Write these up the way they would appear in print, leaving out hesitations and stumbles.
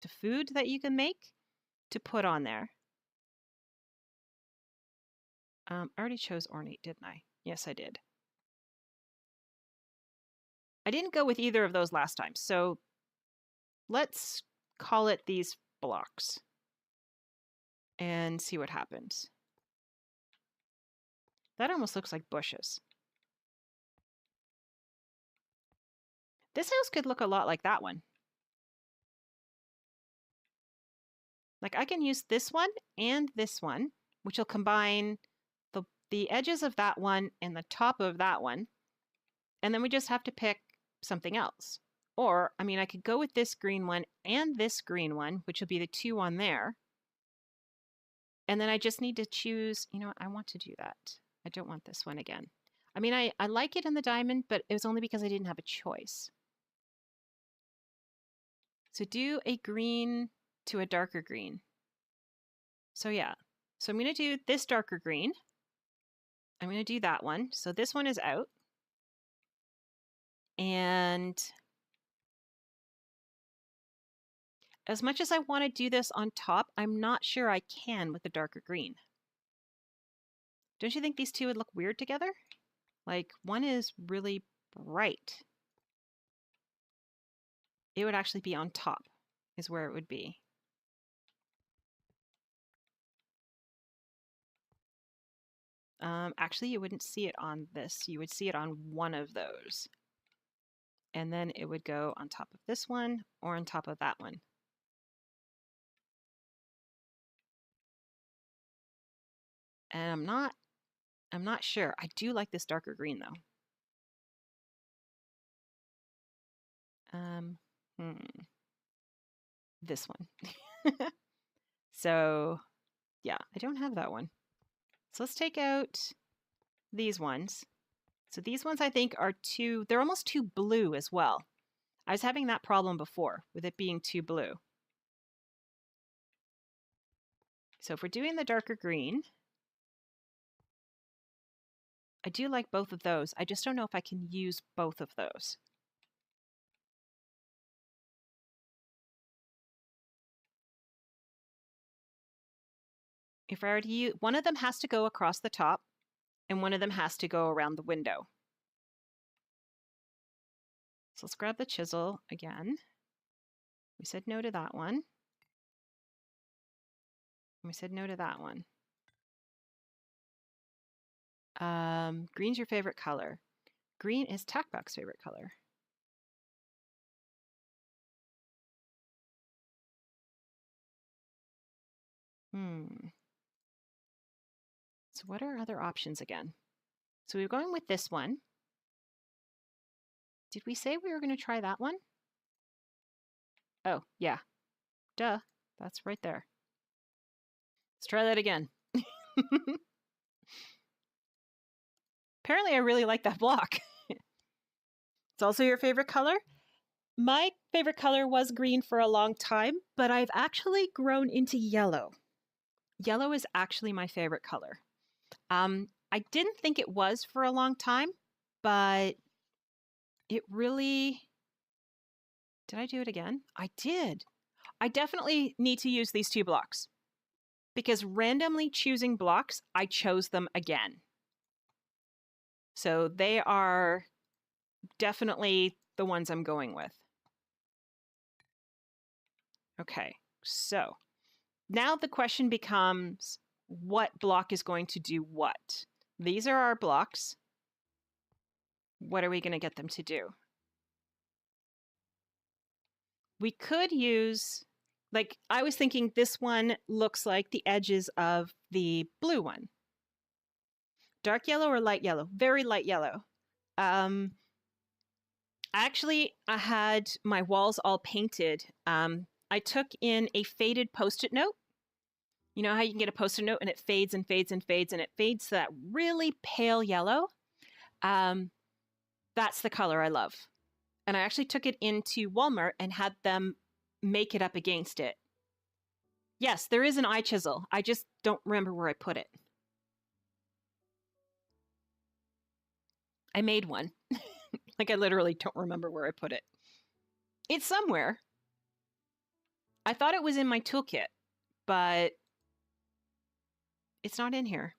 to food that you can make to put on there. I already chose ornate, didn't I? Yes, I did. I didn't go with either of those last time, so let's call it these blocks and see what happens. That almost looks like bushes. This house could look a lot like that one. Like I can use this one and this one, which will combine the edges of that one and the top of that one. And then we just have to pick something else. Or, I mean, I could go with this green one and this green one, which will be the two on there. And then I just need to choose, you know what, I want to do that. I don't want this one again. I mean, I like it in the diamond, but it was only because I didn't have a choice. So do a green to a darker green. So yeah, so I'm going to do this darker green. I'm going to do that one. So this one is out. And as much as I want to do this on top, I'm not sure I can with the darker green. Don't you think these two would look weird together? Like one is really bright. It would actually be on top is where it would be. Actually, you wouldn't see it on this. You would see it on one of those. And then it would go on top of this one or on top of that one. And I'm not sure. I do like this darker green though. This one. So yeah, I don't have that one. So let's take out these ones. So these ones I think are they're almost too blue as well. I was having that problem before with it being too blue. So if we're doing the darker green, I do like both of those. I just don't know if I can use both of those. If I were to use, one of them has to go across the top and one of them has to go around the window. So let's grab the chisel again. We said no to that one. We said no to that one. Green's your favorite color. Green is Tackback's favorite color. So what are other options again? So we're going with this one. Did we say we were going to try that one? Oh, yeah. Duh. That's right there. Let's try that again. Apparently I really like that block. It's also your favorite color? My favorite color was green for a long time, but I've actually grown into yellow. Yellow is actually my favorite color. I didn't think it was for a long time, but it really... Did I do it again? I did. I definitely need to use these two blocks because randomly choosing blocks, I chose them again. So they are definitely the ones I'm going with. Okay, so now the question becomes, what block is going to do what? These are our blocks. What are we going to get them to do? We could use, like, I was thinking this one looks like the edges of the blue one. Dark yellow or light yellow? Very light yellow. Actually, I had my walls all painted. I took in a faded Post-it note. You know how you can get a Post-it note and it fades and fades and fades and it fades to that really pale yellow? That's the color I love. And I actually took it into Walmart and had them make it up against it. Yes, there is an eye chisel. I just don't remember where I put it. I made one. Like I literally don't remember where I put it. It's somewhere. I thought it was in my toolkit, but it's not in here.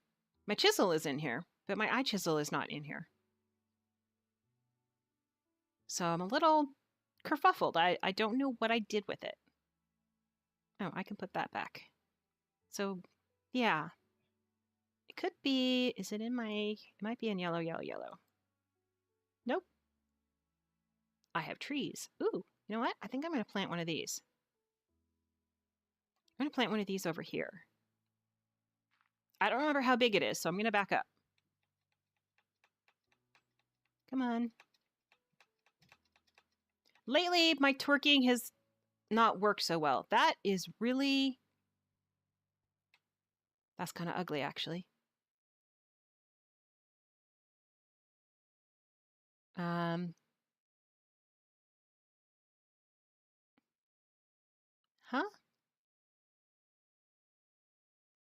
My chisel is in here, but my eye chisel is not in here. So I'm a little kerfuffled. I don't know what I did with it. Oh, I can put that back. So, yeah. It could be, is it in my, it might be in yellow, yellow, yellow. Nope. I have trees. Ooh, you know what? I think I'm going to plant one of these. I'm going to plant one of these over here. I don't remember how big it is, so I'm going to back up. Come on. Lately, my twerking has not worked so well. That is really... That's kind of ugly, actually. Huh?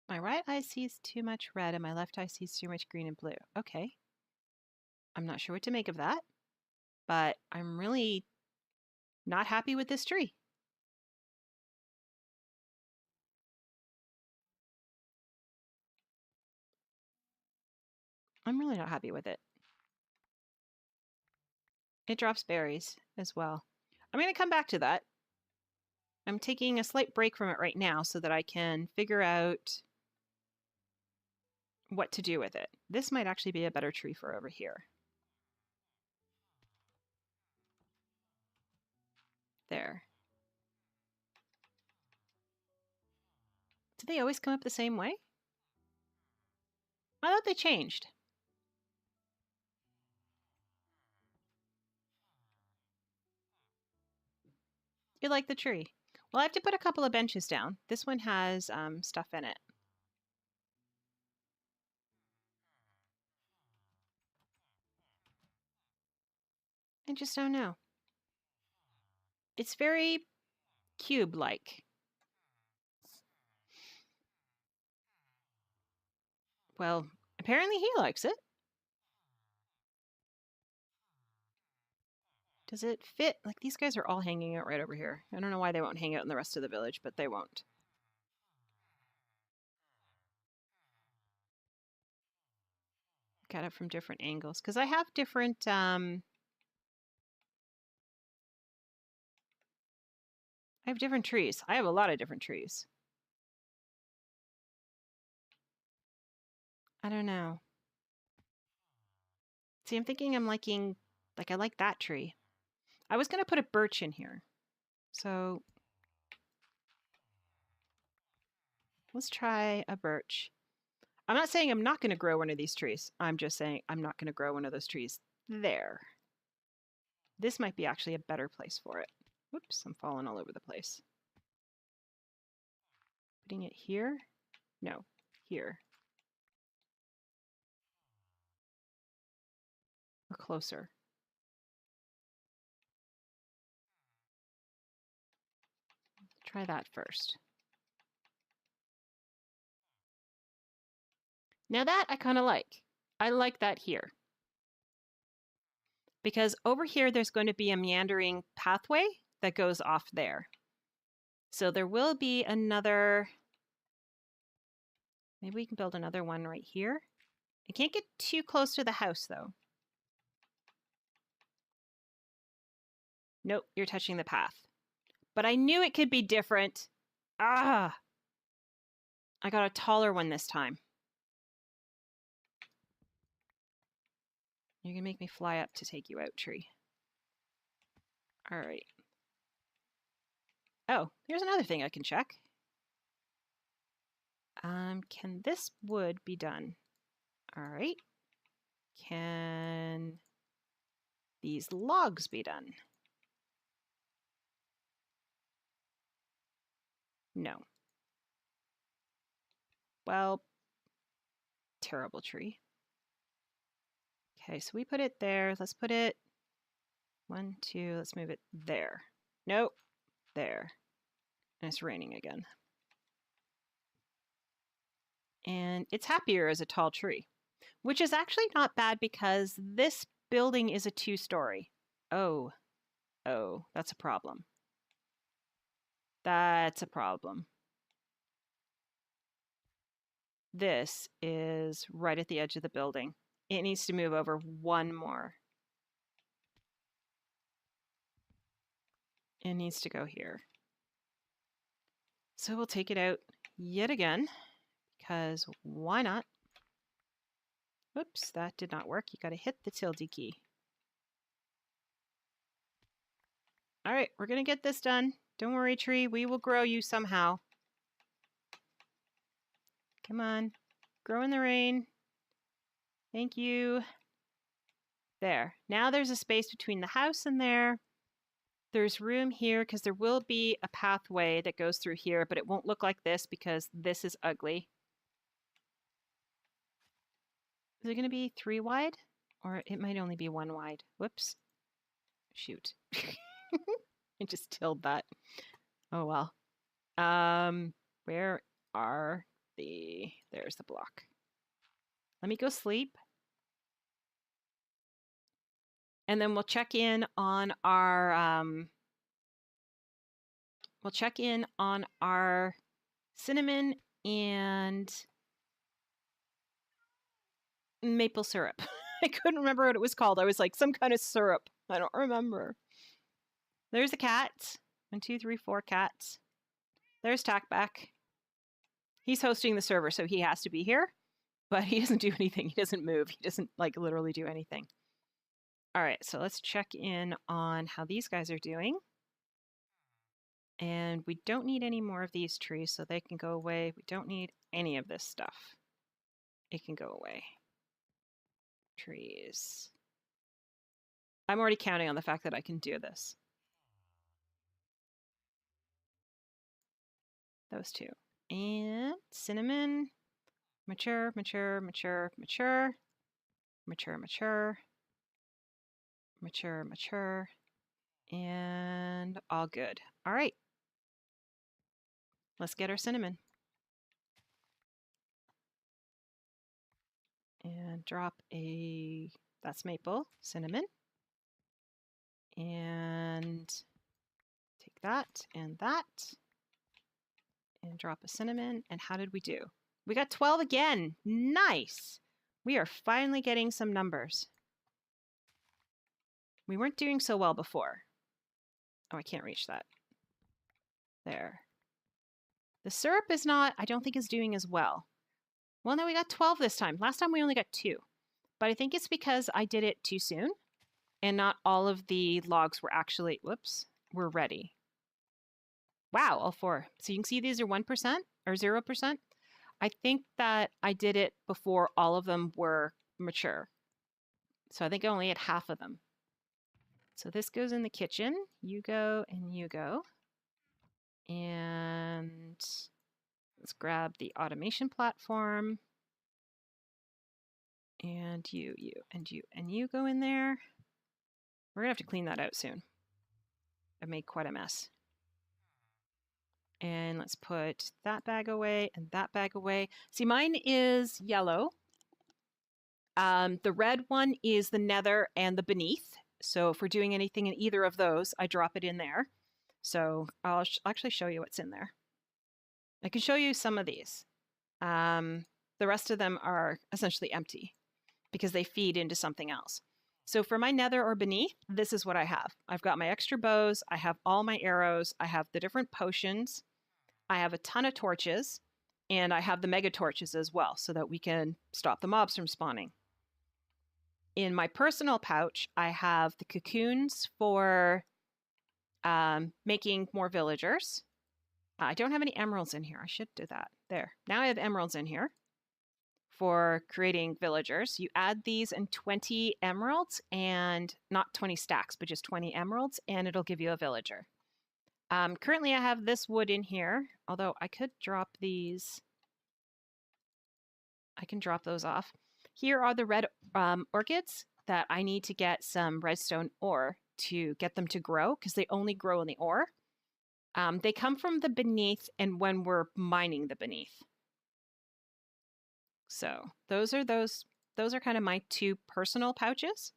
My right eye sees too much red and my left eye sees too much green and blue. Okay. I'm not sure what to make of that, but I'm really not happy with this tree. I'm really not happy with it. It drops berries as well. I'm going to come back to that. I'm taking a slight break from it right now so that I can figure out what to do with it. This might actually be a better tree for over here. There. Do they always come up the same way? I thought they changed. You like the tree? Well, I have to put a couple of benches down. This one has stuff in it. I just don't know. It's very cube-like. Well, apparently he likes it. Does it fit? Like, these guys are all hanging out right over here. I don't know why they won't hang out in the rest of the village, but they won't. Got it from different angles. Because I have different... I have different trees. I have a lot of different trees. I don't know. See, I'm thinking I'm liking... Like, I like that tree. I was going to put a birch in here. So... Let's try a birch. I'm not saying I'm not going to grow one of these trees. I'm just saying I'm not going to grow one of those trees there. This might be actually a better place for it. Whoops, I'm falling all over the place. Putting it here? No, here. Or closer. Try that first. Now that I kind of like. I like that here. Because over here there's going to be a meandering pathway that goes off there. So there will be another... Maybe we can build another one right here. I can't get too close to the house though. Nope, you're touching the path. But I knew it could be different. Ah! I got a taller one this time. You're gonna make me fly up to take you out, tree. All right. Oh, here's another thing I can check. Can this wood be done? All right. Can these logs be done? No. Well, terrible tree. Okay, so we put it there. Let's put it 1, 2, let's move it there. Nope, there. And it's raining again. And it's happier as a tall tree, which is actually not bad because this building is a 2-story. Oh, that's a problem. That's a problem. This is right at the edge of the building. It needs to move over one more. It needs to go here. So we'll take it out yet again, because why not? Oops, that did not work. You got to hit the tilde key. All right, we're going to get this done. Don't worry, tree. We will grow you somehow. Come on. Grow in the rain. Thank you. There. Now there's a space between the house and there. There's room here because there will be a pathway that goes through here, but it won't look like this because this is ugly. Is it going to be 3 wide? Or it might only be 1 wide. Whoops. Shoot. I just tilled that. Oh well. Where are the... There's the block. Let me go sleep. And then we'll check in on our cinnamon and maple syrup. I couldn't remember what it was called. I was like, some kind of syrup. I don't remember. There's a cat. 1, 2, 3, 4 cats. There's Tackback. He's hosting the server, so he has to be here. But he doesn't do anything. He doesn't move. He doesn't like literally do anything. All right, so let's check in on how these guys are doing. And we don't need any more of these trees, so they can go away. We don't need any of this stuff. It can go away. Trees. I'm already counting on the fact that I can do this. Those 2. And cinnamon. Mature, mature, mature, mature. Mature, mature. Mature, mature. And all good. All right. Let's get our cinnamon. And drop a... That's maple. Cinnamon. And take that and that. And drop a cinnamon. And how did we do? We got 12 again. Nice. We are finally getting some numbers. We weren't doing so well before. Oh, I can't reach that. There. The syrup is not, I don't think is doing as well. Well, no, we got 12 this time. Last time we only got 2. But I think it's because I did it too soon. And not all of the logs were actually, whoops, were ready. Wow, all 4. So you can see these are 1% or 0%. I think that I did it before all of them were mature. So I think I only had half of them. So this goes in the kitchen. You go and you go. And let's grab the automation platform. And you, and you, and you go in there. We're gonna have to clean that out soon. I made quite a mess. And let's put that bag away and that bag away. See, mine is yellow. The red one is the nether and the beneath. So if we're doing anything in either of those, I drop it in there. So I'll actually show you what's in there. I can show you some of these. The rest of them are essentially empty because they feed into something else. So for my nether or beneath, this is what I have. I've got my extra bows. I have all my arrows. I have the different potions. I have a ton of torches. And I have the mega torches as well so that we can stop the mobs from spawning. In my personal pouch, I have the cocoons for making more villagers. I don't have any emeralds in here. I should do that. There. Now I have emeralds in here for creating villagers. You add these in 20 emeralds and not 20 stacks, but just 20 emeralds, and it'll give you a villager. Currently, I have this wood in here, although I could drop these. I can drop those off. Here are the red orchids that I need to get some redstone ore to get them to grow because they only grow in the ore. They come from the beneath and when we're mining the beneath. So those are kind of my 2 personal pouches.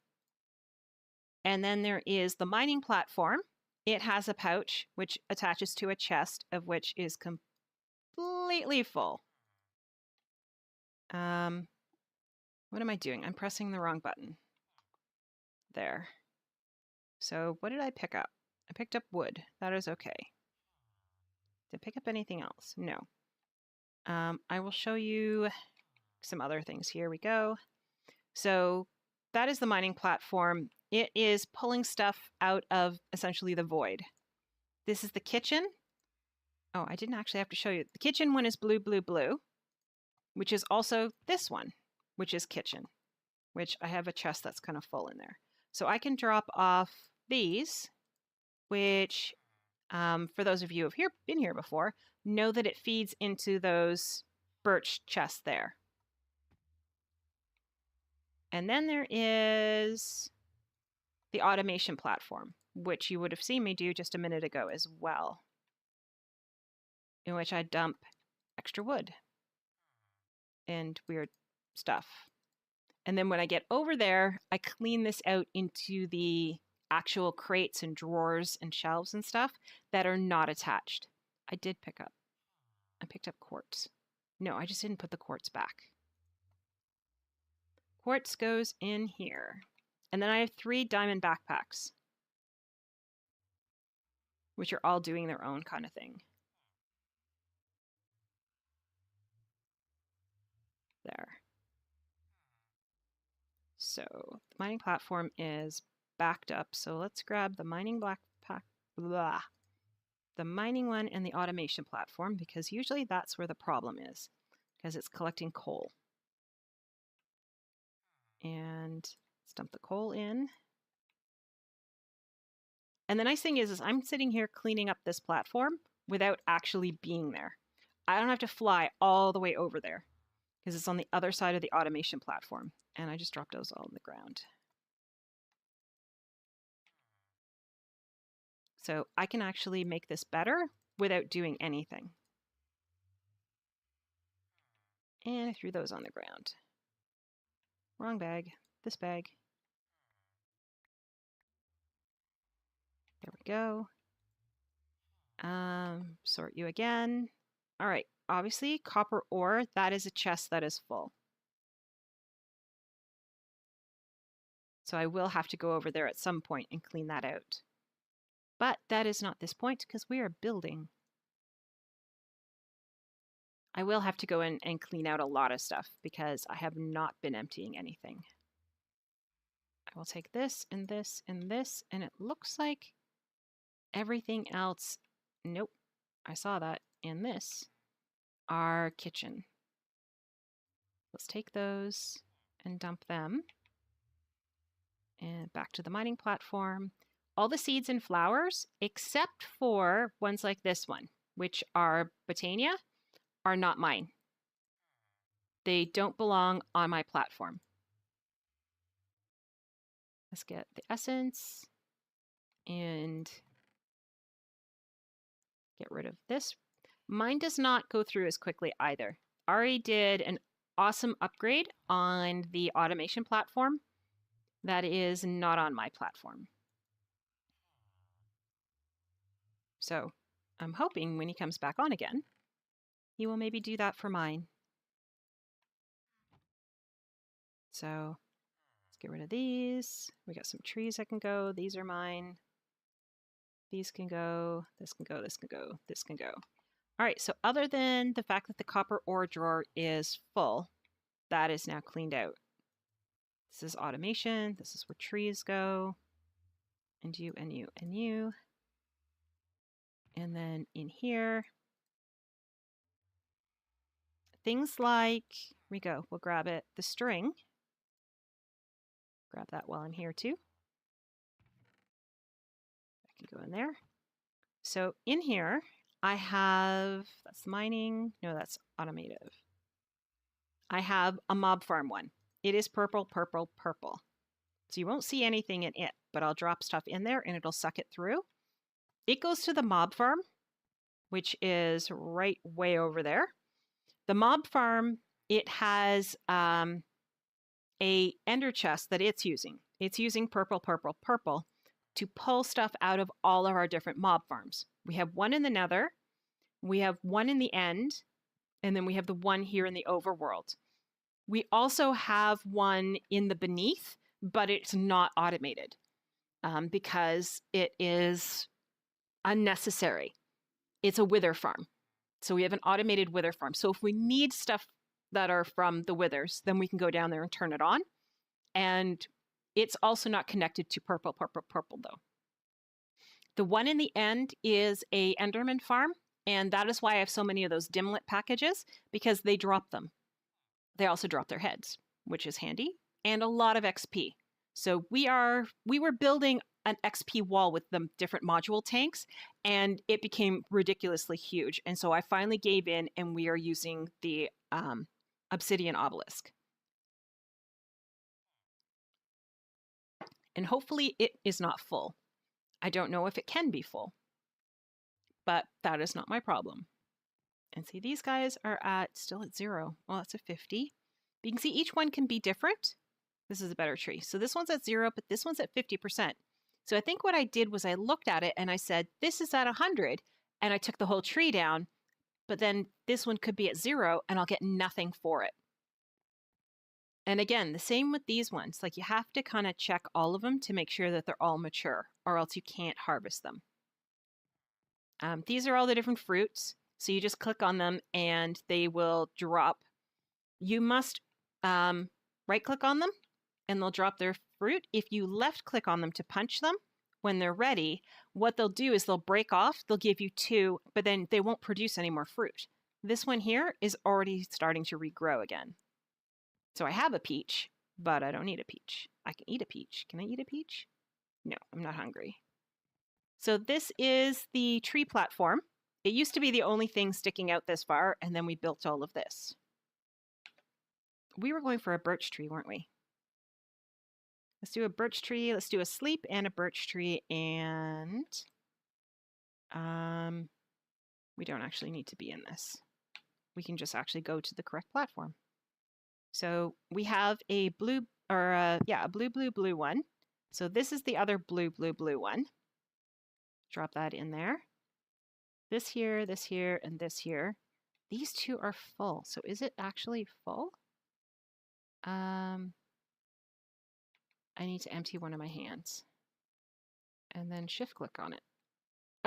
And then there is the mining platform, It has a pouch which attaches to a chest of which is completely full. What am I doing? I'm pressing the wrong button. There. So what did I pick up? I picked up wood. That is okay. Did I pick up anything else? No. I will show you some other things. Here we go. So that is the mining platform. It is pulling stuff out of essentially the void. This is the kitchen. Oh, I didn't actually have to show you. The kitchen one is blue, blue, blue, which is also this one, which is kitchen, which I have a chest that's kind of full in there. So I can drop off these, which for those of you who have been here before, know that it feeds into those birch chests there. And then there is the automation platform, which you would have seen me do just a minute ago as well, in which I dump extra wood and weird stuff. And then when I get over there, I clean this out into the actual crates and drawers and shelves and stuff that are not attached. I picked up quartz. No, I just didn't put the quartz back. Quartz goes in here. And then I have 3 diamond backpacks, which are all doing their own kind of thing. There. So the mining platform is backed up. So let's grab the mining backpack, the mining one and the automation platform, because usually that's where the problem is, because it's collecting coal. And let's dump the coal in. And the nice thing is I'm sitting here cleaning up this platform without actually being there. I don't have to fly all the way over there because it's on the other side of the automation platform. And I just dropped those all on the ground. So I can actually make this better without doing anything. And I threw those on the ground. Wrong bag. This bag. There we go. Sort you again. All right. Obviously, copper ore, that is a chest that is full. So I will have to go over there at some point and clean that out. But that is not this point because we are building. I will have to go in and clean out a lot of stuff because I have not been emptying anything. I will take this and this and this, and it looks like everything else, nope, I saw that in this, our kitchen. Let's take those and dump them. And back to the mining platform. All the seeds and flowers, except for ones like this one, which are Botania, are not mine. They don't belong on my platform. Let's get the essence and get rid of this. Mine does not go through as quickly either. Ari did an awesome upgrade on the automation platform that is not on my platform. So I'm hoping when he comes back on again, he will maybe do that for mine. So let's get rid of these. We got some trees that can go. These are mine. These can go. This can go. This can go. This can go. All right. So other than the fact that the copper ore drawer is full, that is now cleaned out. This is automation. This is where trees go. And you, and you, and you. And then in here, things like, here we go, we'll grab it, the string. Grab that while I'm here too. I can go in there. So in here, I have, that's mining, no, that's automative. I have a mob farm one. It is purple, purple, purple. So you won't see anything in it, but I'll drop stuff in there and it'll suck it through. It goes to the mob farm, which is right way over there. The mob farm, it has a ender chest that it's using. It's using purple, purple, purple to pull stuff out of all of our different mob farms. We have one in the Nether, we have one in the End, and then we have the one here in the Overworld. We also have one in the Beneath, but it's not automated because it is unnecessary. It's a wither farm. So we have an automated wither farm. So if we need stuff that are from the withers, then we can go down there and turn it on. And it's also not connected to purple, though. The one in the End is a Enderman farm, and that is why I have so many of those dimlet packages, because they drop them. They also drop their heads, which is handy, and a lot of XP. So we were building an XP wall with the different module tanks, and it became ridiculously huge. And so I finally gave in, and we are using the obsidian obelisk. And hopefully it is not full. I don't know if it can be full, but that is not my problem. And see, these guys are still at 0. Well, that's a 50. But you can see each one can be different. This is a better tree. So this one's at 0, but this one's at 50%. So I think what I did was I looked at it and I said, this is at 100, and I took the whole tree down, but then this one could be at 0 and I'll get nothing for it. And again, the same with these ones. Like, you have to kind of check all of them to make sure that they're all mature, or else you can't harvest them. These are all the different fruits. So you just click on them and they will drop. You must right click on them and they'll drop their fruit. If you left click on them to punch them when they're ready, what they'll do is they'll break off. They'll give you 2, but then they won't produce any more fruit. This one here is already starting to regrow again. So I have a peach, but I don't need a peach. I can eat a peach. Can I eat a peach? No, I'm not hungry. So this is the tree platform. It used to be the only thing sticking out this far, and then we built all of this. We were going for a birch tree, weren't we? Let's do a birch tree. Let's do a sleep and a birch tree, and we don't actually need to be in this. We can just actually go to the correct platform. So we have a blue, or a blue one. So this is the other blue one. Drop that in there. This here, and this here. These 2 are full. So is it actually full? I need to empty one of my hands. And then shift click on it.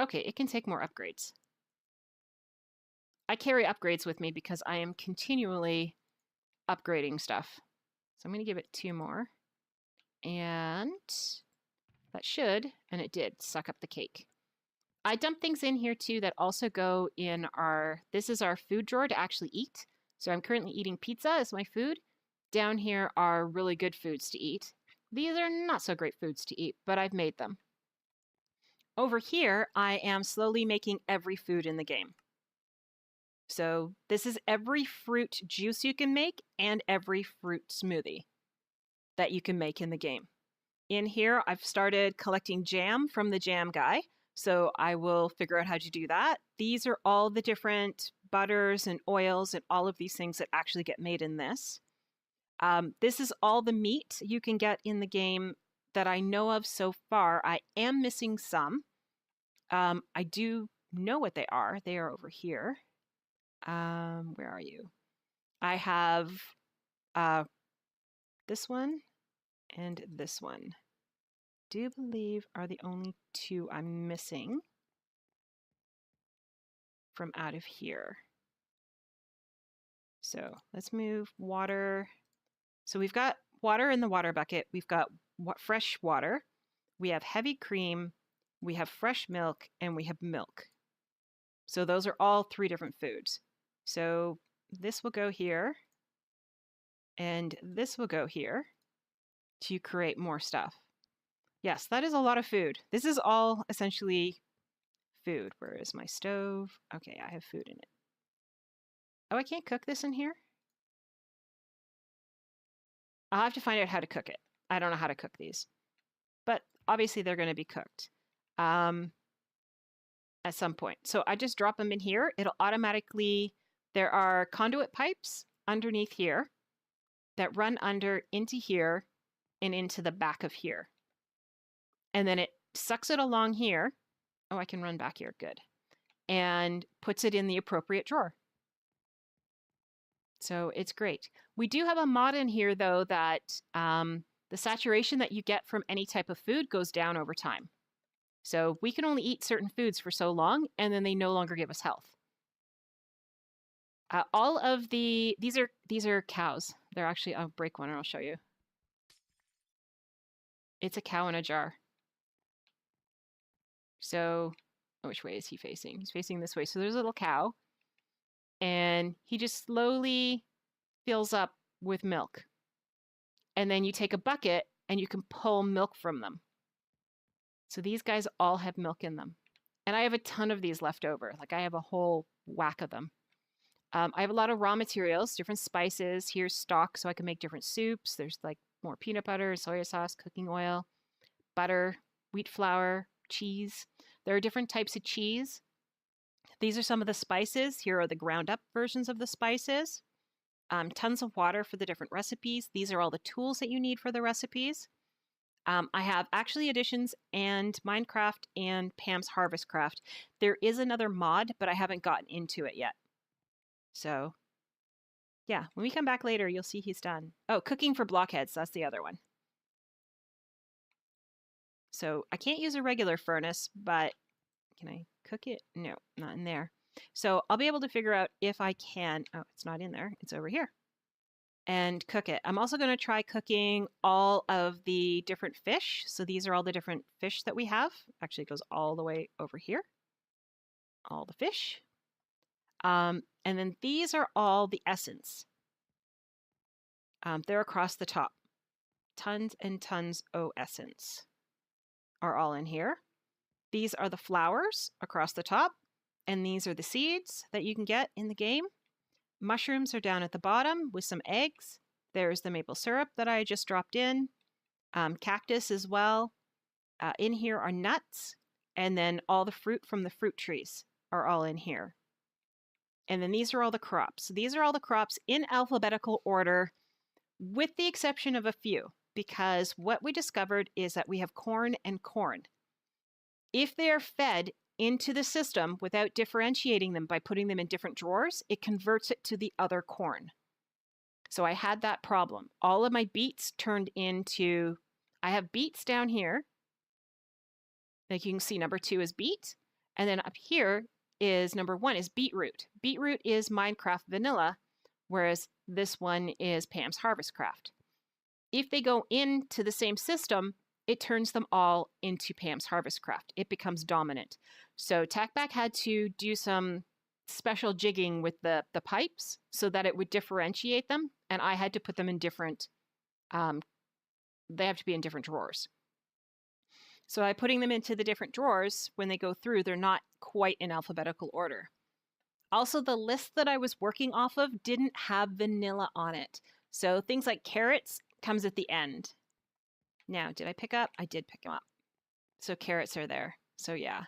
Okay, it can take more upgrades. I carry upgrades with me because I am continually upgrading stuff. So I'm going to give it 2 more. And that should, and it did, suck up the cake. I dump things in here too that also go in this is our food drawer to actually eat. So I'm currently eating pizza as my food. Down here are really good foods to eat. These are not so great foods to eat, but I've made them. Over here, I am slowly making every food in the game. So this is every fruit juice you can make and every fruit smoothie that you can make in the game. In here, I've started collecting jam from the jam guy, so I will figure out how to do that. These are all the different butters and oils and all of these things that actually get made in this. This is all the meat you can get in the game that I know of so far. I am missing some. I do know what they are. They are over here. Where are you? I have this one and this one. Do believe are the only 2 I'm missing from out of here. So let's move water. So we've got water in the water bucket. We've got fresh water. We have heavy cream. We have fresh milk, and we have milk. So those are all 3 different foods. So this will go here, and this will go here to create more stuff. Yes, that is a lot of food. This is all essentially food. Where is my stove? Okay, I have food in it. Oh, I can't cook this in here? I'll have to find out how to cook it. I don't know how to cook these. But obviously they're going to be cooked at some point. So I just drop them in here. It'll automatically, there are conduit pipes underneath here that run under into here and into the back of here. And then it sucks it along here. Oh, I can run back here. Good. And puts it in the appropriate drawer. So it's great. We do have a mod in here, though, that the saturation that you get from any type of food goes down over time. So we can only eat certain foods for so long, and then they no longer give us health. All of these are cows. They're actually, I'll break one and I'll show you. It's a cow in a jar. So, which way is he facing? He's facing this way. So there's a little cow, and he just slowly fills up with milk. And then you take a bucket and you can pull milk from them. So these guys all have milk in them. And I have a ton of these left over. Like I have a whole whack of them. I have a lot of raw materials, different spices. Here's stock, so I can make different soups. There's like more peanut butter, soy sauce, cooking oil, butter, wheat flour, cheese. There are different types of cheese. These are some of the spices. Here are the ground up versions of the spices. Tons of water for the different recipes. These are all the tools that you need for the recipes. I have Actually Additions and Minecraft and Pam's Harvest Craft. There is another mod, but I haven't gotten into it yet. So, yeah, when we come back later, you'll see he's done. Oh, Cooking for Blockheads, that's the other one. So I can't use a regular furnace, but can I cook it? No, not in there. So I'll be able to figure out if I can. Oh, it's not in there. It's over here. And cook it. I'm also going to try cooking all of the different fish. So these are all the different fish that we have. Actually, it goes all the way over here. All the fish. And then these are all the essence. They're across the top. Tons and tons of essence are all in here. These are the flowers across the top. And these are the seeds that you can get in the game. Mushrooms are down at the bottom with some eggs. There's the maple syrup that I just dropped in. Cactus as well. In here are nuts. And then all the fruit from the fruit trees are all in here. And then these are all the crops. These are all the crops in alphabetical order, with the exception of a few, because what we discovered is that we have corn and corn. If they are fed into the system without differentiating them by putting them in different drawers, it converts it to the other corn. So I had that problem. All of my beets turned into, I have beets down here. Like you can see, number 2 is beet. And then up here is number 1 is beetroot. Beetroot is Minecraft vanilla, whereas this one is Pam's Harvest Craft. If they go into the same system, it turns them all into Pam's Harvest Craft. It becomes dominant. So TacBack had to do some special jigging with the pipes so that it would differentiate them, and I had to put them in different, they have to be in different drawers. So by putting them into the different drawers, when they go through, they're not quite in alphabetical order. Also, the list that I was working off of didn't have vanilla on it. So things like carrots comes at the end. Now, did I pick up? I did pick them up. So carrots are there. So yeah.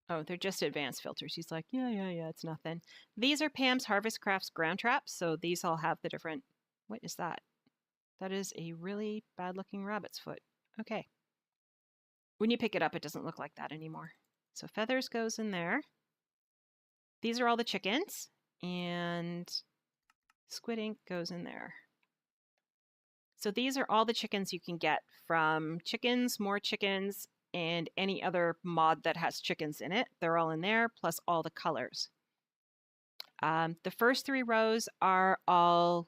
Oh, they're just advanced filters. He's like, yeah, it's nothing. These are Pam's Harvest Crafts ground traps. So these all have the different, what is that? That is a really bad looking rabbit's foot. Okay. When you pick it up, it doesn't look like that anymore. So feathers goes in there. These are all the chickens, and squid ink goes in there. So these are all the chickens you can get from Chickens, More Chickens, and any other mod that has chickens in it. They're all in there, plus all the colors. The first 3 rows are all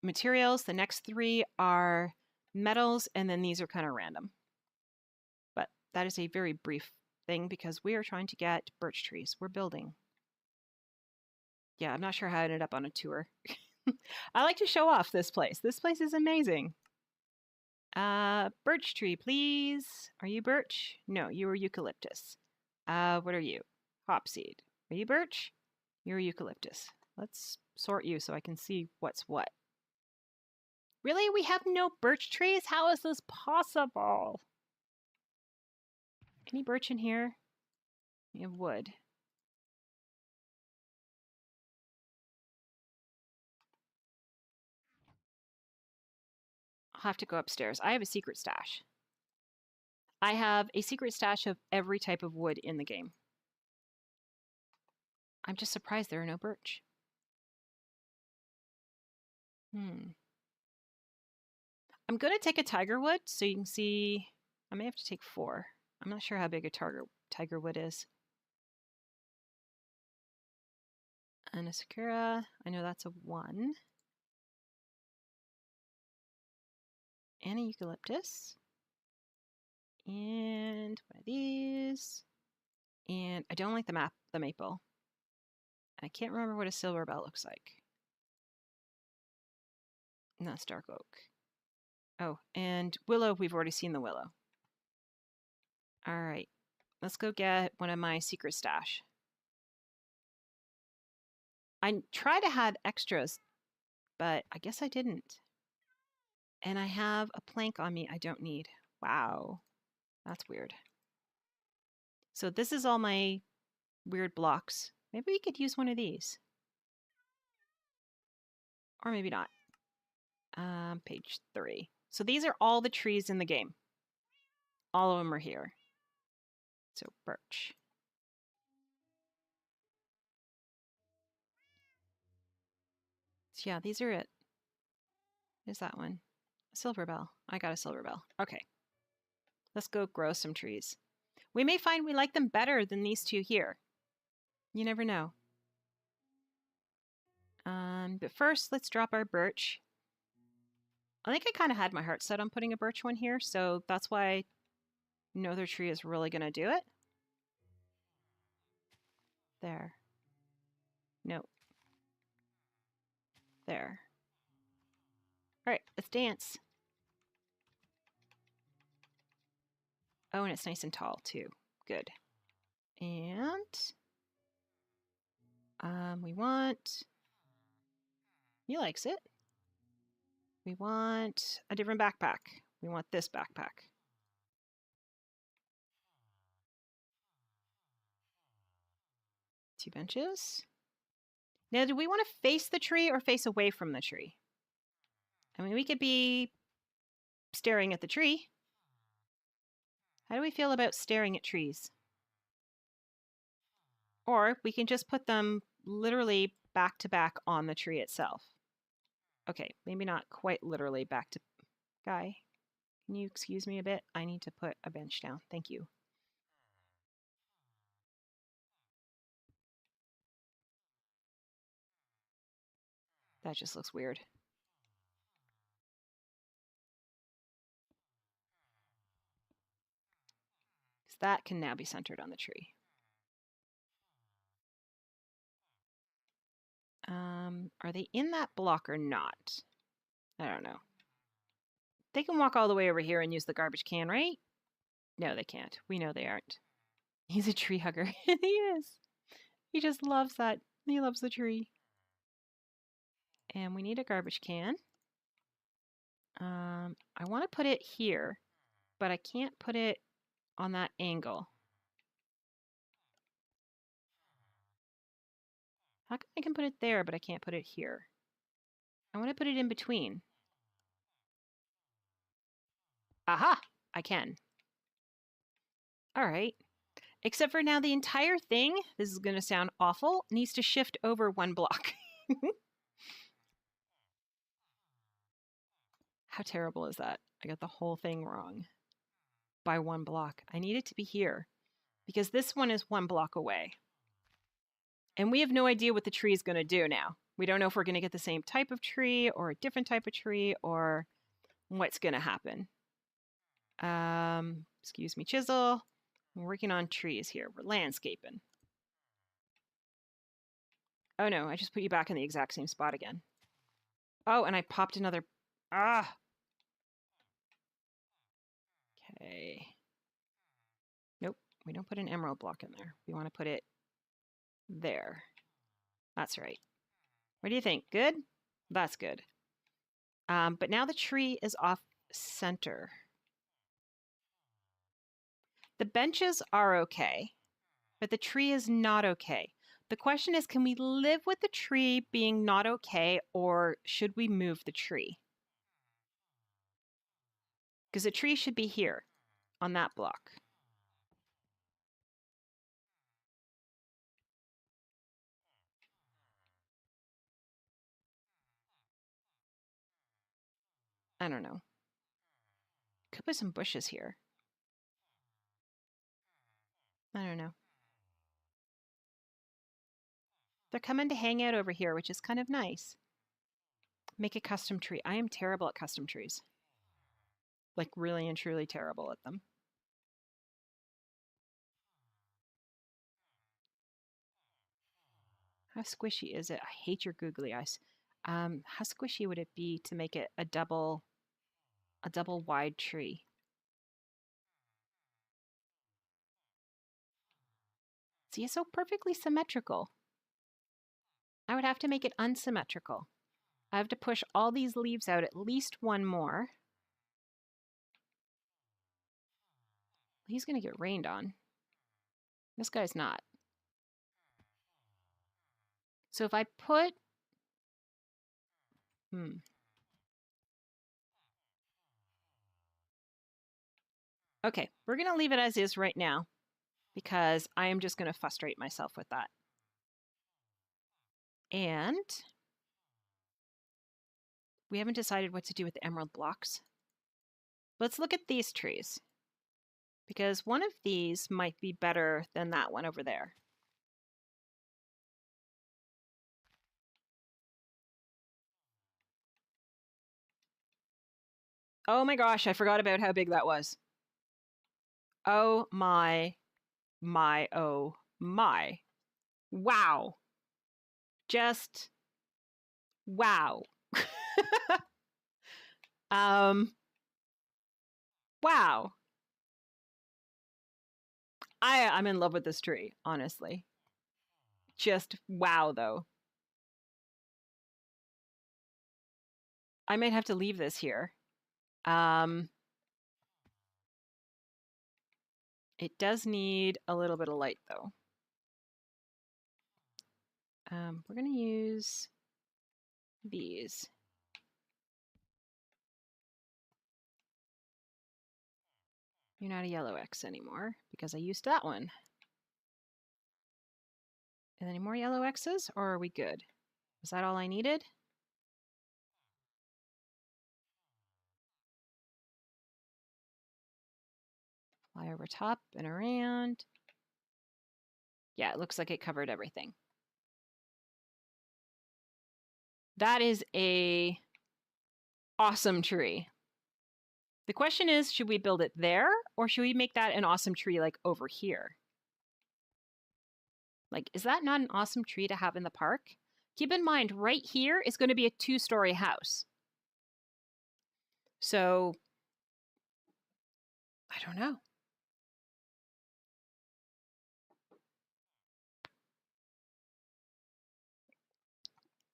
materials. The next 3 are metals, and then these are kind of random. But that is a very brief thing because we are trying to get birch trees. We're building. Yeah, I'm not sure how I ended up on a tour. I like to show off this place. This place is amazing. Birch tree, please. Are you birch? No, you are eucalyptus. What are you? Hopseed. Are you birch? You're eucalyptus. Let's sort you so I can see what's what. Really? We have no birch trees? How is this possible? Any birch in here? We have wood. I'll have to go upstairs. I have a secret stash. I have a secret stash of every type of wood in the game. I'm just surprised there are no birch. I'm going to take a tiger wood so you can see. I may have to take 4. I'm not sure how big a tiger wood is. And a sakura. I know that's a 1. And a eucalyptus. And one of these. And I don't like the maple. I can't remember what a silver bell looks like. And that's dark oak. Oh, and willow, we've already seen the willow. All right, let's go get one of my secret stash. I tried to have extras, but I guess I didn't. And I have a plank on me I don't need. Wow, that's weird. So this is all my weird blocks. Maybe we could use one of these. Or maybe not. Page 3. So these are all the trees in the game. All of them are here. So birch. So yeah, these are it. There's that one. Silver bell. I got a silver bell. Okay. Let's go grow some trees. We may find we like them better than these 2 here. You never know. But first, let's drop our birch. I think I kind of had my heart set on putting a birch one here, so that's why no other tree is really going to do it. There. No. There. All right, let's dance. Oh, and it's nice and tall, too. Good. And we want... He likes it. We want a different backpack. We want this backpack. Two benches. Now, do we want to face the tree or face away from the tree? I mean, we could be staring at the tree. How do we feel about staring at trees? Or we can just put them literally back to back on the tree itself. Okay, maybe not quite literally back to... Guy, can you excuse me a bit? I need to put a bench down. Thank you. That just looks weird. Because that can now be centered on the tree. Are they in that block or not? I don't know. They can walk all the way over here and use the garbage can, right? No, they can't. We know they aren't. He's a tree hugger. He is. He just loves that. He loves the tree. And we need a garbage can. I want to put it here, but I can't put it on that angle. How come I can put it there, but I can't put it here? I want to put it in between. Aha! I can. All right. Except for now the entire thing, this is going to sound awful, needs to shift over 1 block. How terrible is that? I got the whole thing wrong by 1 block. I need it to be here because this one is 1 block away. And we have no idea what the tree is going to do now. We don't know if we're going to get the same type of tree or a different type of tree or what's going to happen. Excuse me, chisel. We're working on trees here. We're landscaping. Oh no, I just put you back in the exact same spot again. Oh, and I popped another... Ah! Okay. Nope, we don't put an emerald block in there. We want to put it there. That's right. What do you think? Good? That's good. But now the tree is off center. The benches are okay, but the tree is not okay. The question is, can we live with the tree being not okay, or should we move the tree? Because the tree should be here. on that block. I don't know. Could put some bushes here. I don't know. They're coming to hang out over here, which is kind of nice. Make a custom tree. I am terrible at custom trees. Like really and truly terrible at them. How squishy is it? I hate your googly eyes. How squishy would it be to make it a double wide tree? See, it's so perfectly symmetrical. I would have to make it unsymmetrical. I have to push all these leaves out at least one more. He's going to get rained on. This guy's not. So if I put... Okay, we're going to leave it as is right now because I am just going to frustrate myself with that. And we haven't decided what to do with the emerald blocks. Let's look at these trees because one of these might be better than that one over there. Oh my gosh, I forgot about how big that was. Oh my, oh my. Wow. Just wow. Wow. I'm in love with this tree, honestly. Just wow, though. I might have to leave this here. It does need a little bit of light, though. We're going to use these. You're not a yellow X anymore because I used that one. And any more yellow X's, or are we good? Was that all I needed? Fly over top and around. Yeah, it looks like it covered everything. That is a awesome tree. The question is, should we build it there or should we make that an awesome tree like over here? Like, is that not an awesome tree to have in the park? Keep in mind, right here is going to be a 2-story house. So, I don't know.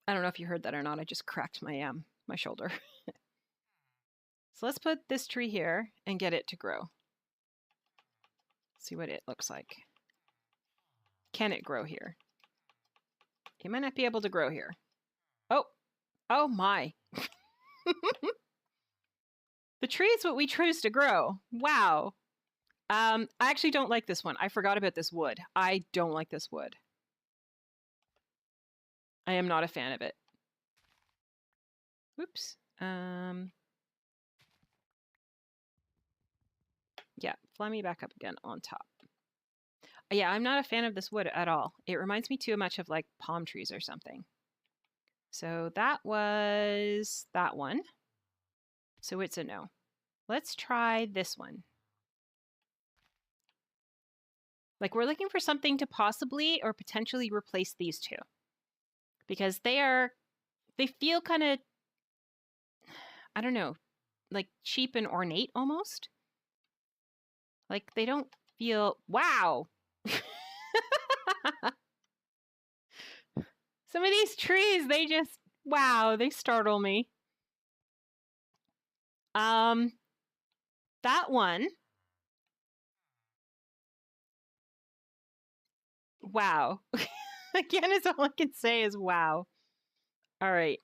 I don't know if you heard that or not. I just cracked my shoulder. So let's put this tree here and get it to grow. See what it looks like. Can it grow here? It might not be able to grow here. Oh my. The tree is what we chose to grow. Wow. I actually don't like this one. I forgot about this wood. I don't like this wood. I am not a fan of it. Oops. Yeah, fly me back up again on top. Yeah, I'm not a fan of this wood at all. It reminds me too much of like palm trees or something. So that was that one. So it's a no. Let's try this one. Like we're looking for something to possibly or potentially replace these two. Because they feel kind of, I don't know, like cheap and ornate almost. Like they don't feel, wow. Some of these trees, they just, wow, they startle me. That one. Wow. Again, is all I can say is wow. All right.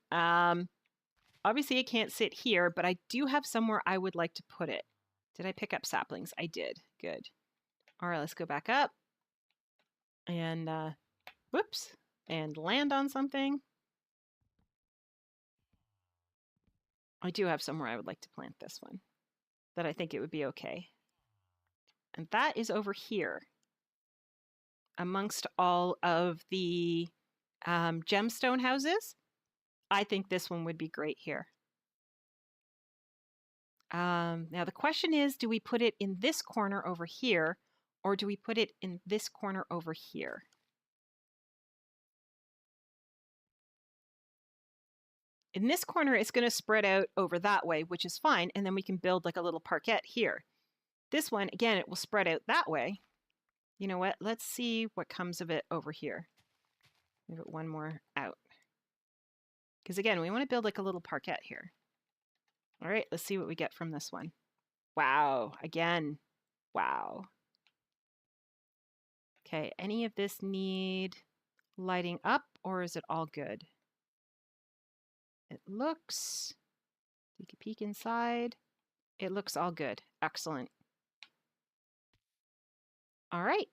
Obviously, it can't sit here, but I do have somewhere I would like to put it. Did I pick up saplings? I did. Good. All right, let's go back up. And, whoops, and land on something. I do have somewhere I would like to plant this one that I think it would be okay. And that is over here amongst all of the gemstone houses. I think this one would be great here. Now the question is, do we put it in this corner over here, or do we put it in this corner over here? In this corner, it's going to spread out over that way, which is fine, and then we can build like a little parquet here. This one, again, it will spread out that way. You know what? Let's see what comes of it over here. Move it one more out. Because again, we want to build like a little parquet here. All right, let's see what we get from this one. Wow, again, wow. Okay, any of this need lighting up, or is it all good? It looks, take a peek inside. It looks all good. Excellent. All right.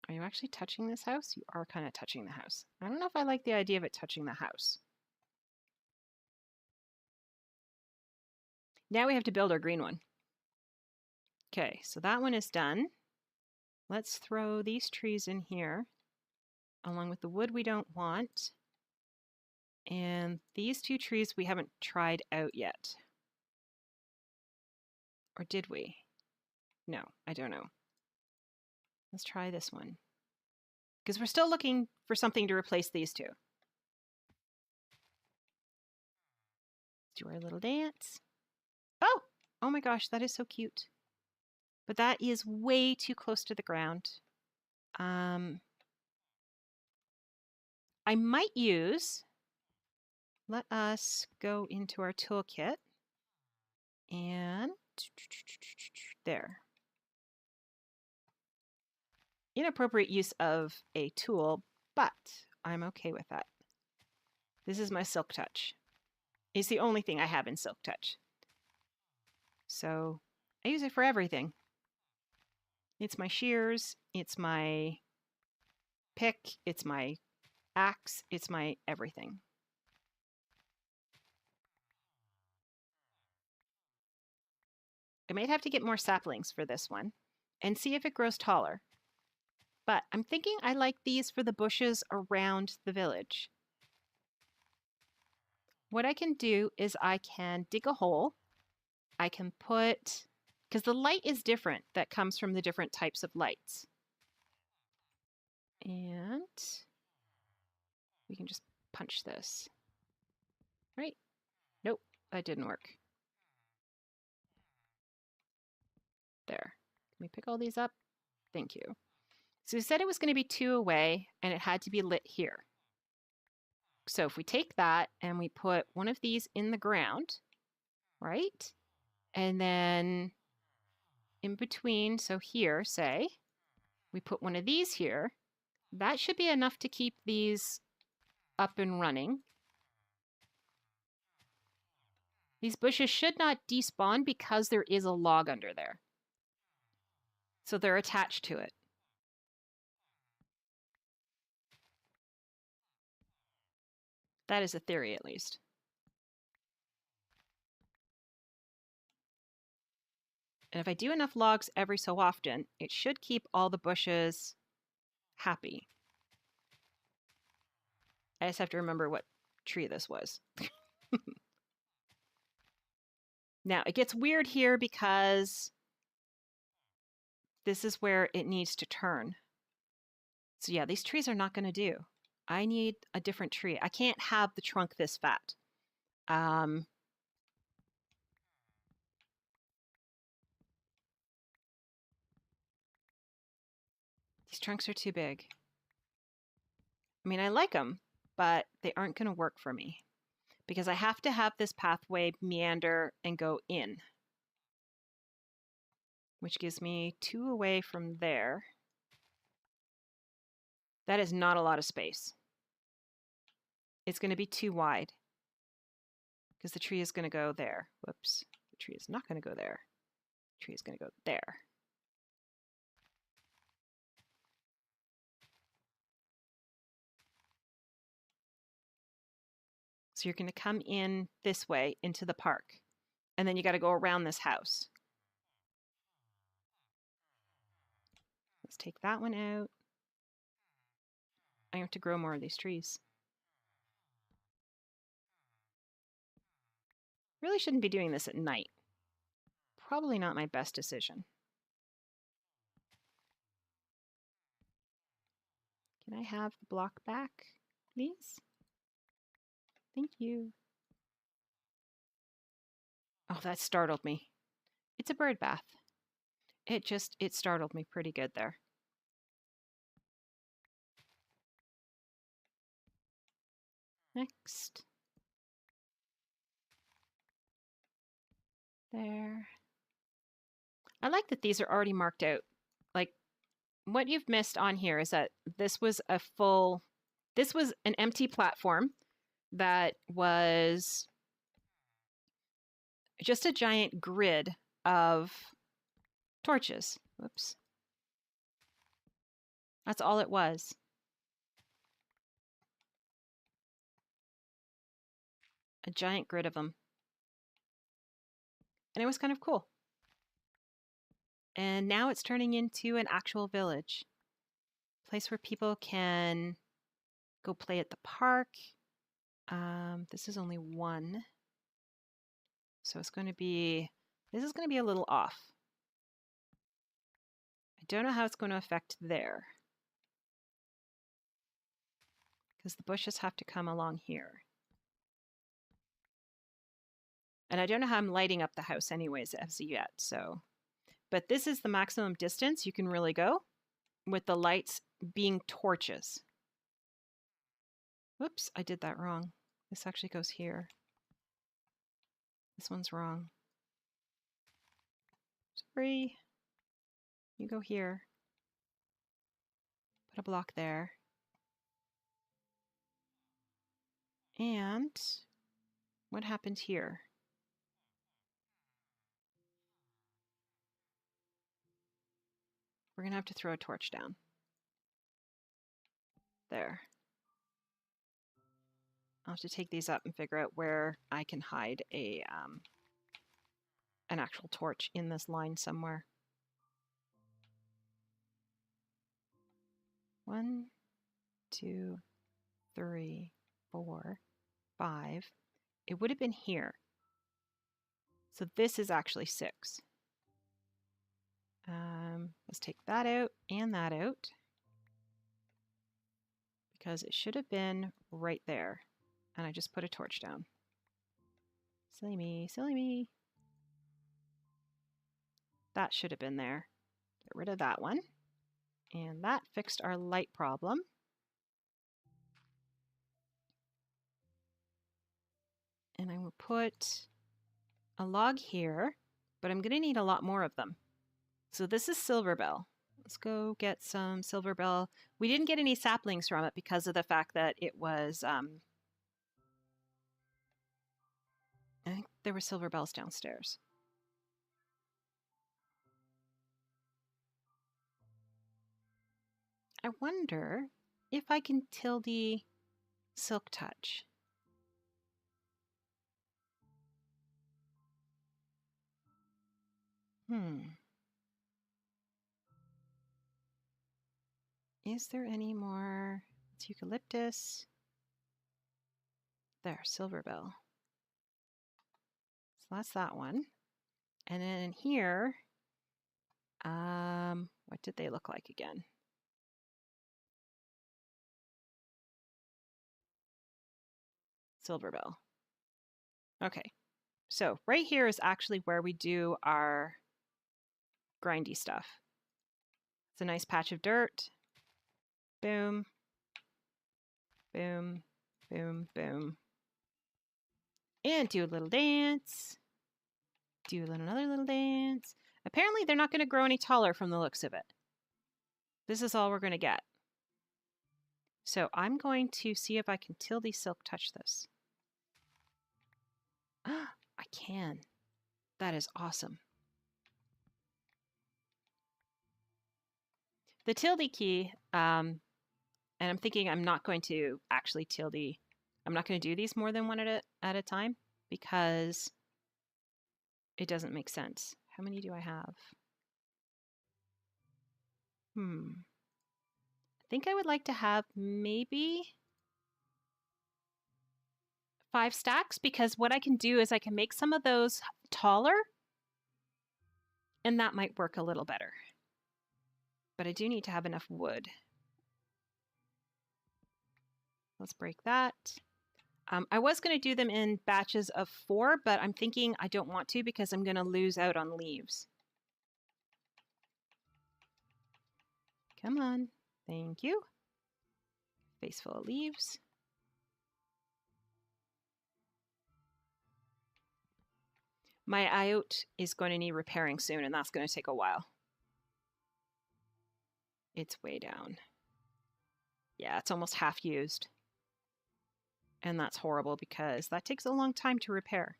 Are you actually touching this house? You are kind of touching the house. I don't know if I like the idea of it touching the house. Now we have to build our green one. Okay, so that one is done. Let's throw these trees in here, along with the wood we don't want. And these two trees we haven't tried out yet. Or did we? No, I don't know. Let's try this one. Because we're still looking for something to replace these two. Let's do our little dance. Oh! Oh my gosh, that is so cute. But that is way too close to the ground. I might use, let us go into our toolkit and there. Inappropriate use of a tool, but I'm okay with that. This is my Silk Touch. It's the only thing I have in Silk Touch. So I use it for everything. It's my shears, it's my pick, it's my axe, it's my everything. I might have to get more saplings for this one and see if it grows taller. But I'm thinking I like these for the bushes around the village. What I can do is I can dig a hole. I can put, because the light is different that comes from the different types of lights. And we can just punch this. Right? Nope, that didn't work. There. Can we pick all these up? Thank you. So we said it was going to be 2 away and it had to be lit here. So if we take that and we put one of these in the ground, right? And then in between, so here, say, we put one of these here, that should be enough to keep these up and running. These bushes should not despawn because there is a log under there. So they're attached to it. That is a theory, at least. And if I do enough logs every so often, it should keep all the bushes happy. I just have to remember what tree this was. Now, it gets weird here because this is where it needs to turn. So yeah, these trees are not going to do. I need a different tree. I can't have the trunk this fat. These trunks are too big. I mean, I like them, but they aren't going to work for me because I have to have this pathway meander and go in, which gives me 2 away from there. That is not a lot of space. It's going to be too wide. because the tree is going to go there. Whoops. The tree is not going to go there. The tree is going to go there. So you're going to come in this way into the park, and then you got to go around this house. Let's take that one out. I have to grow more of these trees. Really shouldn't be doing this at night. Probably not my best decision. Can I have the block back, please? Thank you. Oh, that startled me. It's a bird bath. It startled me pretty good there. Next. There. I like that these are already marked out. Like, what you've missed on here is that this was an empty platform that was just a giant grid of torches. Whoops. That's all it was. A giant grid of them. And it was kind of cool. And now it's turning into an actual village. Place where people can go play at the park. This is only one. So this is going to be a little off. I don't know how it's going to affect there. Because the bushes have to come along here. And I don't know how I'm lighting up the house anyways as yet, so. But this is the maximum distance you can really go with the lights being torches. Whoops, I did that wrong. This actually goes here. This one's wrong. Sorry. You go here. Put a block there. And what happened here? We're going to have to throw a torch down. There. I'll have to take these up and figure out where I can hide an actual torch in this line somewhere. 1, 2, 3, 4, 5. It would have been here. So this is actually 6. Let's take that out and that out. Because it should have been right there. And I just put a torch down. Silly me, silly me. That should have been there. Get rid of that one. And that fixed our light problem. And I will put a log here, but I'm going to need a lot more of them. So this is Silverbell. Let's go get some Silverbell. We didn't get any saplings from it because of the fact that it was, I think there were Silverbells downstairs. I wonder if I can tilde Silk Touch. Is there any more? It's eucalyptus. There, Silverbell. So that's that one. And then in here, what did they look like again? Silverbell. Okay, so right here is actually where we do our grindy stuff. It's a nice patch of dirt. Boom, boom, boom, boom. And do a little dance. Do another little dance. Apparently they're not going to grow any taller from the looks of it. This is all we're going to get. So I'm going to see if I can tilde Silk Touch this. I can. That is awesome. The tilde key, and I'm thinking I'm not going to actually tilde. I'm not going to do these more than one at a time because it doesn't make sense. How many do I have? I think I would like to have maybe 5 stacks, because what I can do is I can make some of those taller and that might work a little better. But I do need to have enough wood. Let's break that. I was going to do them in batches of 4, but I'm thinking I don't want to because I'm going to lose out on leaves. Come on. Thank you. Face full of leaves. My iOte is going to need repairing soon, and that's going to take a while. It's way down. Yeah, it's almost half used. And that's horrible because that takes a long time to repair.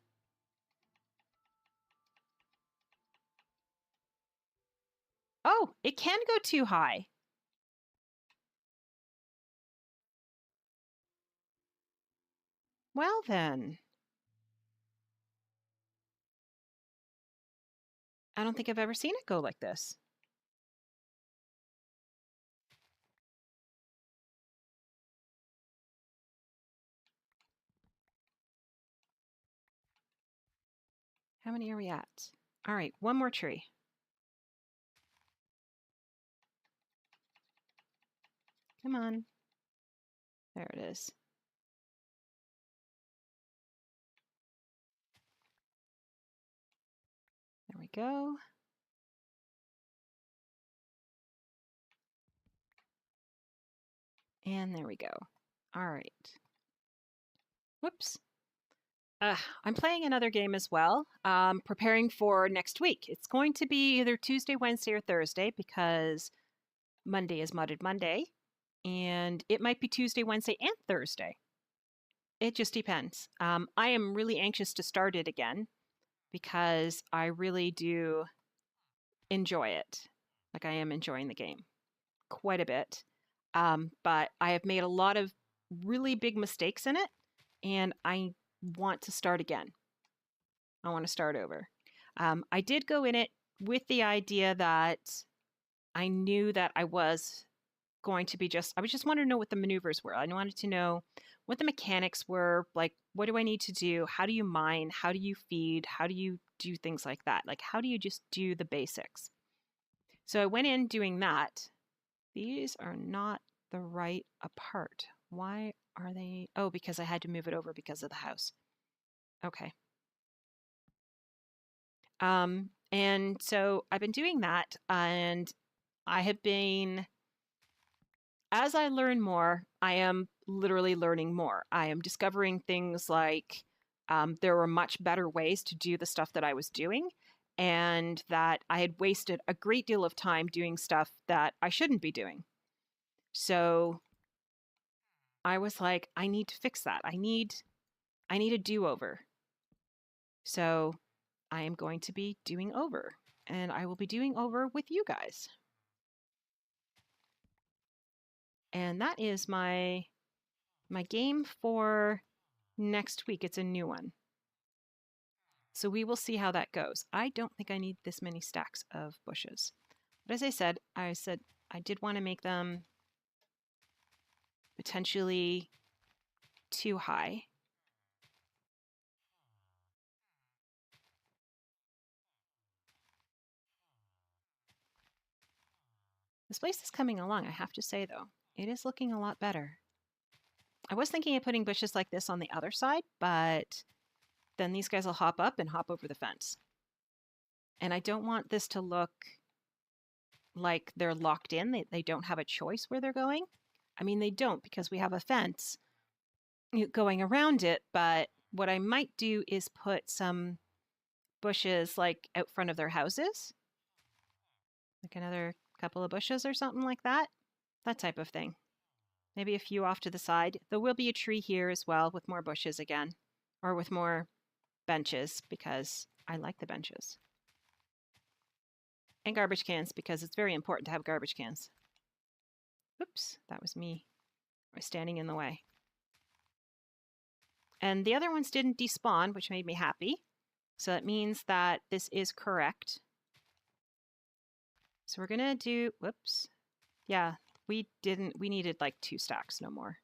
Oh, it can go too high. Well then. I don't think I've ever seen it go like this. How many are we at? All right, one more tree. Come on. There it is. There we go. And there we go. All right. Whoops. I'm playing another game as well, preparing for next week. It's going to be either Tuesday, Wednesday, or Thursday because Monday is Mudded Monday. And it might be Tuesday, Wednesday, and Thursday. It just depends. I am really anxious to start it again because I really do enjoy it. Like, I am enjoying the game quite a bit. But I have made a lot of really big mistakes in it, and I want to start again. I want to start over. I did go in it with the idea that I knew that I was going to be I just wanted to know what the maneuvers were. I wanted to know what the mechanics were. Like, what do I need to do? How do you mine? How do you feed? How do you do things like that? Like, how do you just do the basics? So I went in doing that. These are not the right apart. Why are they? Oh, because I had to move it over because of the house. Okay. And so I've been doing that, and I have been, as I learn more, I am literally learning more. I am discovering things like there were much better ways to do the stuff that I was doing, and that I had wasted a great deal of time doing stuff that I shouldn't be doing. So I was like, I need to fix that. I need a do-over. So I am going to be doing over, and I will be doing over with you guys. And that is my game for next week. It's a new one. So we will see how that goes. I don't think I need this many stacks of bushes. But as I said I did want to make them potentially too high. This place is coming along, I have to say, though. It is looking a lot better. I was thinking of putting bushes like this on the other side, but then these guys will hop up and hop over the fence. And I don't want this to look like they're locked in. They don't have a choice where they're going. I mean, they don't, because we have a fence going around it, but what I might do is put some bushes like out front of their houses. Like another couple of bushes or something like that. That type of thing. Maybe a few off to the side. There will be a tree here as well with more bushes again, or with more benches because I like the benches. And garbage cans because it's very important to have garbage cans. Oops, that was me. I was standing in the way. And the other ones didn't despawn, which made me happy. So that means that this is correct. So we're gonna do, whoops. Yeah, we needed like 2 stacks, no more.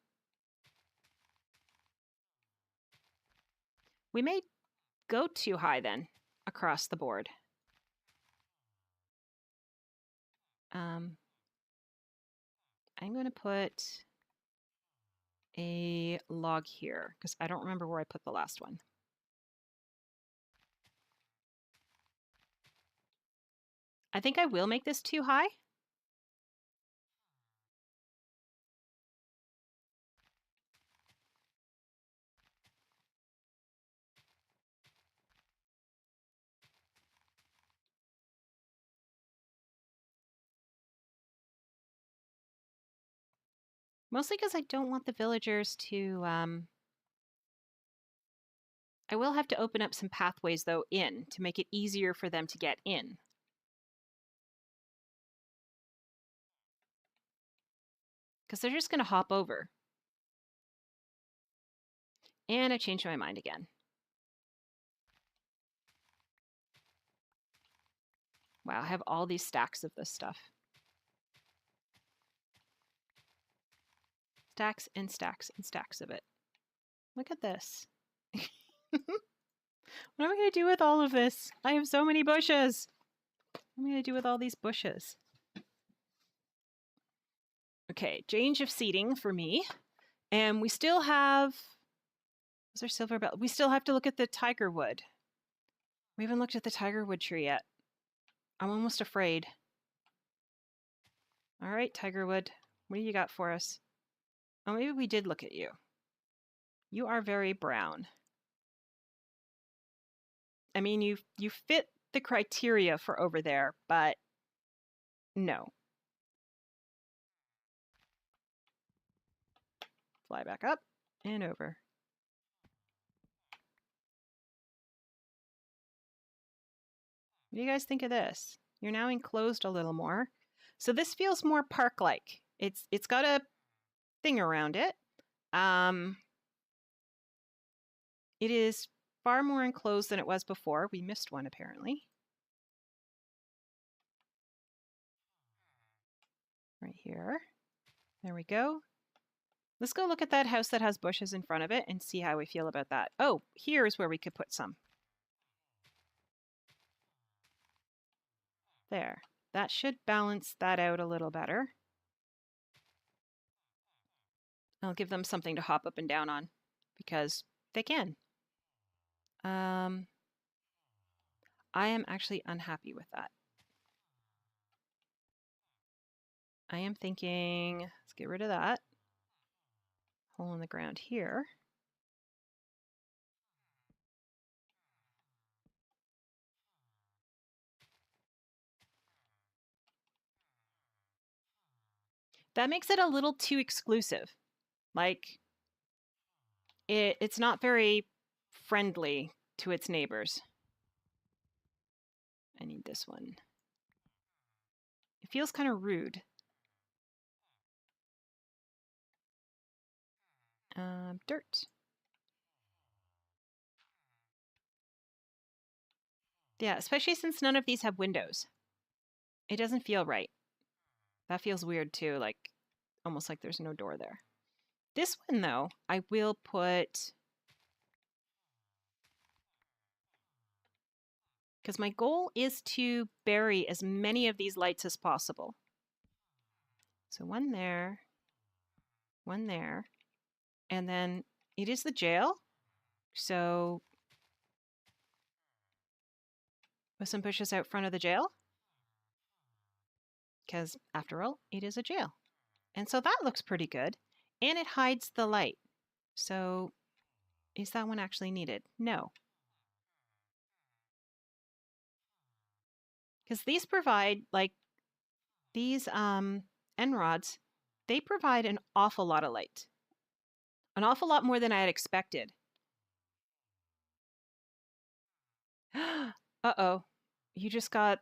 We may go too high then across the board. I'm going to put a log here because I don't remember where I put the last one. I think I will make this too high. Mostly because I don't want the villagers to, I will have to open up some pathways though in to make it easier for them to get in. Because they're just going to hop over. And I changed my mind again. Wow, I have all these stacks of this stuff. Stacks and stacks and stacks of it. Look at this. What am I going to do with all of this? I have so many bushes. What am I going to do with all these bushes? Okay, change of seating for me. And we still have, is there silver bell? We still have to look at the tiger wood. We haven't looked at the tiger wood tree yet. I'm almost afraid. All right, tiger wood, what do you got for us? Oh, maybe we did look at you. You are very brown. I mean, you fit the criteria for over there, but no. Fly back up and over. What do you guys think of this? You're now enclosed a little more. So this feels more park-like. It's got a thing around it. It is far more enclosed than it was before. We missed one apparently. Right here. There we go. Let's go look at that house that has bushes in front of it and see how we feel about that. Oh, here's where we could put some. There. That should balance that out a little better. I'll give them something to hop up and down on because they can. I am actually unhappy with that. I am thinking, let's get rid of that. Hole in the ground here. That makes it a little too exclusive. Like, it's not very friendly to its neighbors. I need this one. It feels kind of rude. Dirt. Yeah, especially since none of these have windows. It doesn't feel right. That feels weird too, like almost like there's no door there. This one though, I will put, because my goal is to bury as many of these lights as possible. So one there, and then it is the jail. So with some bushes out front of the jail, because after all, it is a jail. And so that looks pretty good. And it hides the light. So is that one actually needed? No. Because these provide, like, these end rods, they provide an awful lot of light. An awful lot more than I had expected. Uh-oh. You just got